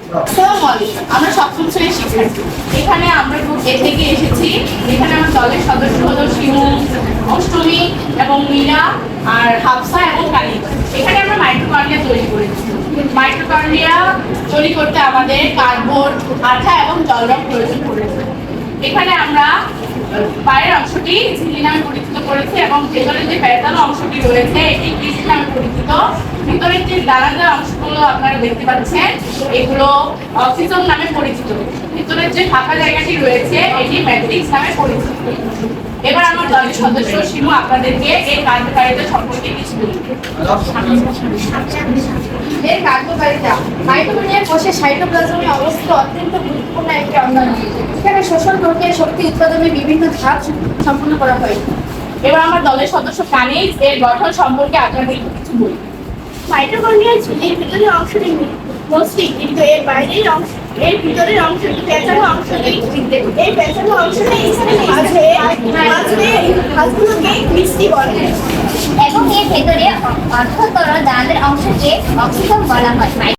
আসসালামু আলাইকুম। আমরা সপ্তম শ্রেণীর শিক্ষার্থী। এখানে আমরা গ্রুপ এ থেকে এসেছি। এখানে আমার দলের সদস্য হলো শিমু, অষ্টমী এবং মীরা আর হাফসা এবং কানিক। এখানে আমরা মাইক্রোকন্ড্রিয়া তৈরি করেছি। মাইক্রোকন্ড্রিয়া তৈরি করতে আমাদের কার্ডবোর্ড, আঠা এবং জল রং প্রয়োজন পড়েছে। এখানে আমরা বাইরের অংশটি ঝিল্লি নামে পরিচিত করেছি এবং ভেতরের যে প্যাটার্ন অংশটি রয়েছে এটি কৃষি নামে পরিচিত। ভিতরের যে দানাদার অংশগুলো আপনারা দেখতে পাচ্ছেন এগুলো অক্সিজন নামে পরিচিত। ভিতরের যে ফাঁকা জায়গাটি রয়েছে এটি ম্যাট্রিক্স নামে পরিচিত। এবার আমার দলের সদস্য শিমু আপনাদেরকে এই কার্যকারিতা সম্পর্কে কিছু বলবে। এর কার্যকারিতা মাইটোকন্ড্রিয়ার কোষে সাইটোপ্লাজমে অবস্থিত অত্যন্ত গুরুত্বপূর্ণ একটি অঙ্গাণু। এখানে শোষণ প্রক্রিয়া শক্তি উৎপাদনে বিভিন্ন ধাপ সম্পন্ন করা হয়। এবার আমার দলের সদস্য কানিজ এর গঠন সম্পর্কে আপনাদের কিছু বলবে। মাইটোকন্ড্রিয়ার ঝিল্লির ভিতরের অংশটি মসৃণ, কিন্তু এর বাইরের অংশ এর ভিতরের অংশটি পেঁচানো অংশটি এই পেঁচানো অংশটি মাঝে ভাঁজগুলোকে মিষ্টি বলে এবং এর ভেতরে অর্ধতল দানাদার অংশকে অক্সিজম বলা হয়।